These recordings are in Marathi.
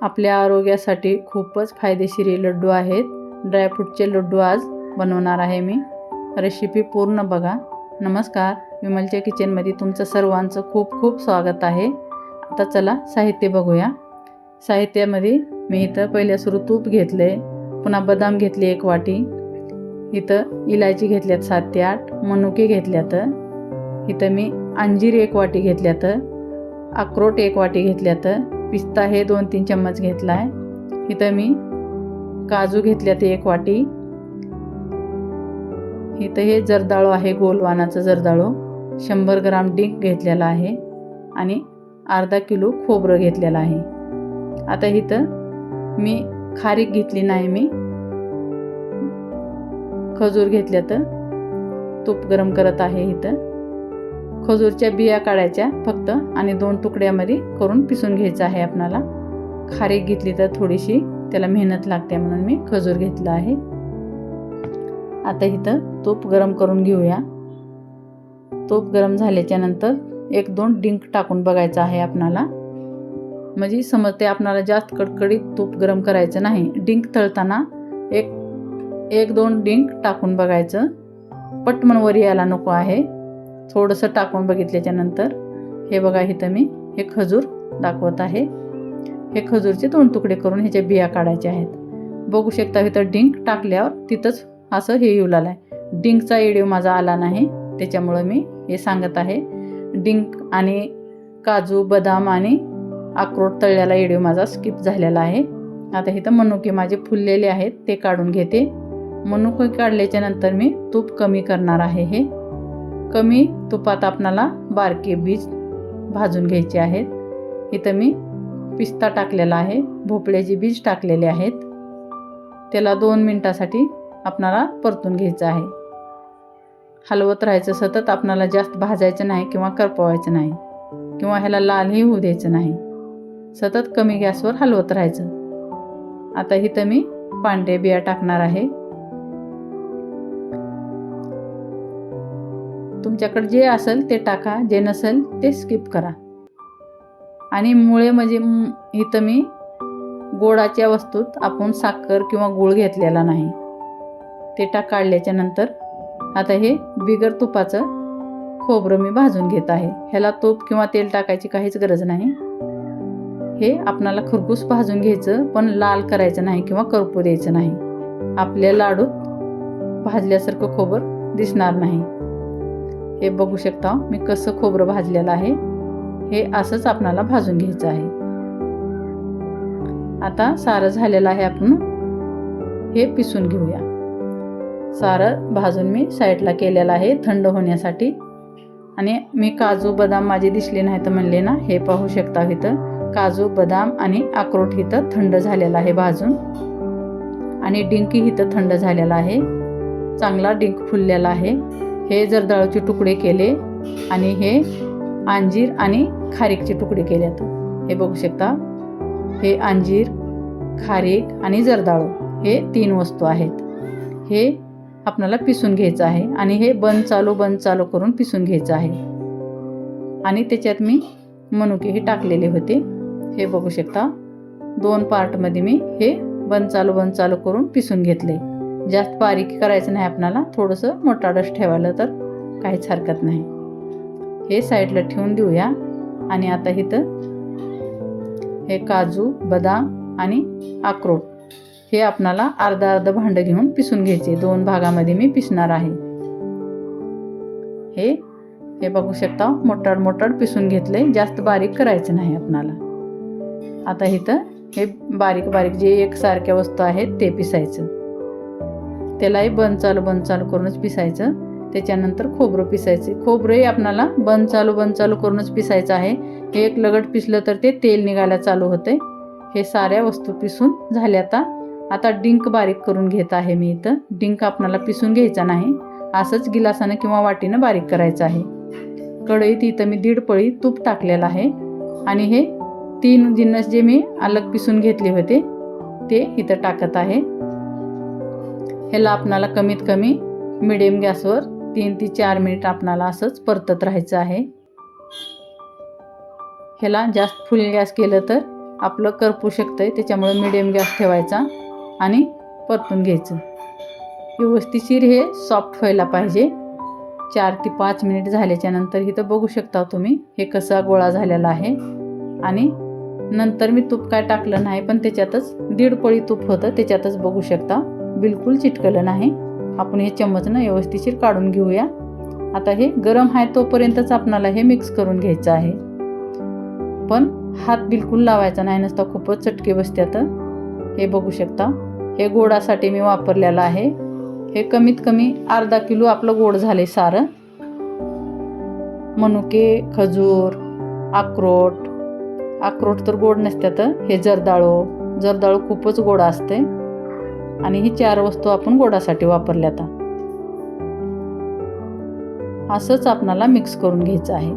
आपल्या आरोग्यासाठी खूपच फायदेशीर लड्डू आहेत. ड्रायफ्रूटचे लड्डू आज बनवणार आहे मी. रेसिपी पूर्ण बघा. नमस्कार, विमलच्या किचनमध्ये तुमचं सर्वांचं खूप खूप स्वागत आहे. आता चला साहित्य बघूया. साहित्यामध्ये मी इथं पहिल्या सुरू तूप घेतले, पुन्हा बदाम घेतले 1 वाटी, इथं इलायची घेतल्यात 7 ते 8, मनुके घेतल्यात, इथं मी अंजीर 1 वाटी घेतल्यात, अक्रोट 1 वाटी घेतल्यात, पिस्ता हे 2-3 चम्मच घेतला आहे. इथं मी काजू घेतल्यात 1 वाटी, इथं हे जर्दाळू आहे, गोलवानाचं जर्दाळू, 100 ग्राम डिंक घेतलेला आहे आणि अर्धा किलो खोबरं घेतलेलं आहे. आता इथं मी खारीक घेतली नाही, मी खजूर घेतल्यात, तूप गरम करत आहे. इथं खजूरच्या बिया काढायच्या फक्त आणि 2 तुकड्यामध्ये करून पिसून घ्यायचं आहे आपल्याला. खारीक घेतली तर थोडीशी त्याला मेहनत लागते म्हणून मी खजूर घेतला आहे. आता इथं तूप गरम करून घेऊया. तूप गरम झाल्याच्या नंतर 1-2 डिंक टाकून बघायचं आहे आपल्याला, म्हणजे समजते आपल्याला जास्त कडकडीत तूप गरम करायचं नाही. डिंक तळताना 1-2 डिंक टाकून बघायचं, पटमन वर यायला नको आहे. थोडंसं टाकून बघितल्याच्या नंतर हे बघा, इथं मी हे खजूर दाखवत आहे. हे खजूरचे 2 तुकडे करून ह्याच्या बिया काढायच्या आहेत. बघू शकता इथं डिंक टाकल्यावर तिथंच असं हे येऊ लागलं आहे. डिंकचा व्हिडिओ माझा आला नाही, त्याच्यामुळं मी हे सांगत आहे. डिंक आणि काजू, बदाम आणि अक्रोट तळलेला व्हिडिओ माझा स्किप झालेला आहे. आता इथं मनुके माझे फुललेले आहेत, ते काढून घेते. मनुके काढल्याच्या नंतर मी तूप कमी करणार आहे. हे कमी तुपात आपणाला बारके बीज भाजून घ्यायचे आहेत. इथं मी पिस्ता टाकलेला आहे, भोपळ्याचे बीज टाकलेले आहेत. त्याला 2 मिनिटासाठी आपणाला परतून घ्यायचं आहे. हलवत राहायचं सतत, आपणाला जास्त भाजायचं नाही किंवा करपवायचं नाही किंवा ह्याला लालही होऊ द्यायचं नाही. सतत कमी गॅसवर हलवत राहायचं. आता इथं मी पांढरे बिया टाकणार आहे. तुमच्याकडे जे असेल ते टाका, जे नसेल ते स्किप करा. आणि मुळे म्हणजे इथं मी गोडाच्या वस्तूत आपण साखर किंवा गूळ घेतलेला नाही. ते काढल्याच्या नंतर आता हे बिगर तुपाचं खोबरं मी भाजून घेत आहे. ह्याला तूप किंवा तेल टाकायची काहीच गरज नाही. हे आपणाला खरपूस भाजून घ्यायचं, पण लाल करायचं नाही किंवा करपू द्यायचं नाही. आपल्या लाडूत भाजल्यासारखं खोबरं दिसणार नाही. हे बघू शकता मी कसं खोबरं भाजलेलं आहे. हे असंच आपणाला भाजून घ्यायचं आहे. आता सारं झालेलं आहे, आपण हे पिसून घेऊया. सारं भाजून मी साईडला केलेलं आहे थंड होण्यासाठी. आणि मी काजू बदाम माझे दिसले नाही तर म्हणले ना, हे पाहू शकता इथं काजू बदाम आणि अक्रोट इथं थंड झालेला आहे भाजून. आणि डिंकी इथं थंड झालेला आहे, चांगला डिंक फुललेला आहे. हे जर्दाळूचे तुकडे केले आणि हे अंजीर आणि खारीकचे तुकडे केलेत. हे बघू शकता, हे अंजीर, खारीक आणि जर्दाळू हे 3 वस्तू आहेत. हे आपल्याला पिसून घ्यायचं आहे आणि हे बंद चालू करून पिसून घ्यायचं आहे. आणि त्याच्यात मी मनुकेही टाकलेले होते. हे बघू शकता 2 पार्टमध्ये मी हे बंद चालू करून पिसून घेतले. जास्त बारीक करायचं नाही आपल्याला, थोडंसं मोठाडच ठेवायला तर काहीच हरकत नाही. हे साईडला ठेवून देऊया. आणि आता इथं हे काजू बदाम आणि अक्रोट हे आपणाला अर्धा भांडं घेऊन पिसून घ्यायचे. 2 भागामध्ये मी पिसणार आहे. हे बघू शकता मोठाड पिसून घेतले, जास्त बारीक करायचं नाही आपणाला. आता इथं हे बारीक जे एकसारख्या वस्तू आहेत ते पिसायचं. त्यालाही बंद चालू करूनच पिसायचं. त्याच्यानंतर खोबरं पिसायचे. खोबरंही आपणाला बंद चालू करूनच पिसायचं आहे. हे एक लगट पिसलं तर ते तेल निघायला चालू होते. हे साऱ्या वस्तू पिसून झाल्या. आता डिंक बारीक करून घेत आहे मी. इथं डिंक आपणाला पिसून घ्यायचा नाही, असंच गिलासानं किंवा वाटीनं बारीक करायचं आहे. कढईत इथं मी 1.5 पळी तूप टाकलेलं आहे आणि हे 3 जिन्नस जे मी अलग पिसून घेतले होते ते इथं टाकत आहे. ह्याला आपणाला कमीत कमी मिडियम गॅसवर 3 ते 4 मिनिट आपणाला असंच परतत राहायचं आहे. ह्याला जास्त फुल गॅस केलं तर आपलं करपू शकतं आहे, त्याच्यामुळे मीडियम गॅस ठेवायचा आणि परतून घ्यायचं. व्यवस्थिशीर हे सॉफ्ट व्हायला पाहिजे. 4 ते 5 मिनिट झाल्याच्या नंतर इथं बघू शकता तुम्ही हे कसा गोळा झालेला आहे. आणि नंतर मी तूप काय टाकलं नाही, पण त्याच्यातच 1.5 पळी तूप होतं, त्याच्यातच बघू शकता बिलकुल चिटकलं नाही. आपण हे चम्मचनं व्यवस्थिशीर काढून घेऊया. आता हे गरम आहे तोपर्यंतच आपणाला हे मिक्स करून घ्यायचं आहे, पण हात बिलकुल लावायचा नाही, नसता खूपच चटके बसतात. हे बघू शकता हे गोडासाठी मी वापरलेलं आहे. हे कमीत कमी अर्धा किलो आपलं गोड झाले सारं. मनुके, खजूर, अक्रोड तर गोड नसतात. हे जर्दाळू खूपच गोड असते आणि ही 4 वस्तू आपण गोडासाठी वापरल्यात. असंच आपणाला मिक्स करून घ्यायचं आहे.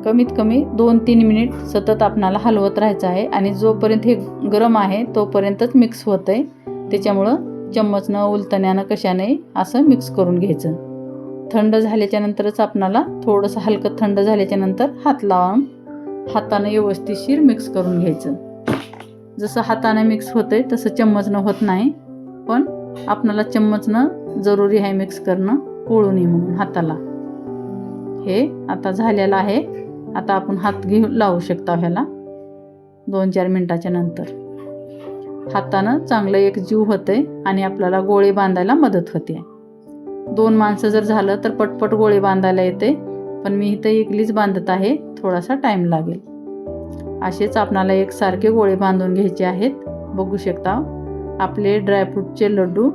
कमीत कमी 2-3 मिनिट सतत आपणाला हलवत राहायचं आहे आणि जोपर्यंत हे गरम आहे तोपर्यंतच मिक्स होतं आहे. त्याच्यामुळं चम्मचनं उलटण्यानं कशाने असं मिक्स करून घ्यायचं. थंड झाल्याच्या नंतरच आपणाला थोडंसं हलकं थंड झाल्याच्या नंतर हात लावून हातानं व्यवस्थितशीर मिक्स करून घ्यायचं. जसं हाताने मिक्स होतंय तसं चम्मचनं होत नाही, पण आपणाला चम्मचनं जरुरी आहे मिक्स करणं, पोळू नये म्हणून हाताला. हे आता झालेलं आहे. आता आपण हात घेऊन लावू शकता ह्याला 2-4 मिनिटाच्या नंतर. हातानं चांगलं एकजीव होतंय आणि आपल्याला गोळे बांधायला मदत होते. 2 माणसं जर झालं तर पटपट गोळे बांधायला येते, पण मी इथं एकलीच बांधत आहे, थोडासा टाईम लागेल. असेच आपणाला एकसारखे गोळे बांधून घ्यायचे आहेत. बघू शकता आपले ड्रायफ्रूटचे लड्डू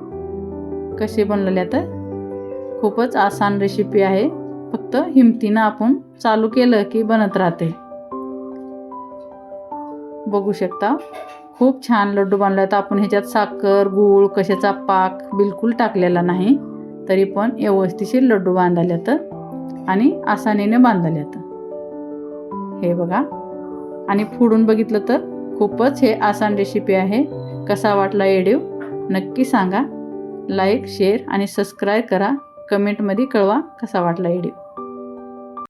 कसे बनलेले तर खूपच आसान रेसिपी आहे. फक्त हिमतीनं आपण चालू केलं की बनत राहते. बघू शकता खूप छान लड्डू बनले आहेत. आपण ह्याच्यात साखर, गूळ, कशाचा पाक बिलकुल टाकलेला नाही, तरी पण व्यवस्थिशीर लड्डू बांधलेत आणि आसानीने बांधलेत. हे बघा, आणि फोडून बघितलं तर खूपच हे आसान रेसिपी आहे. कसा वाटला व्हिडिओ नक्की सांगा. लाईक, शेअर आणि सबस्क्राईब करा. कमेंटमध्ये कळवा कसा वाटला व्हिडिओ.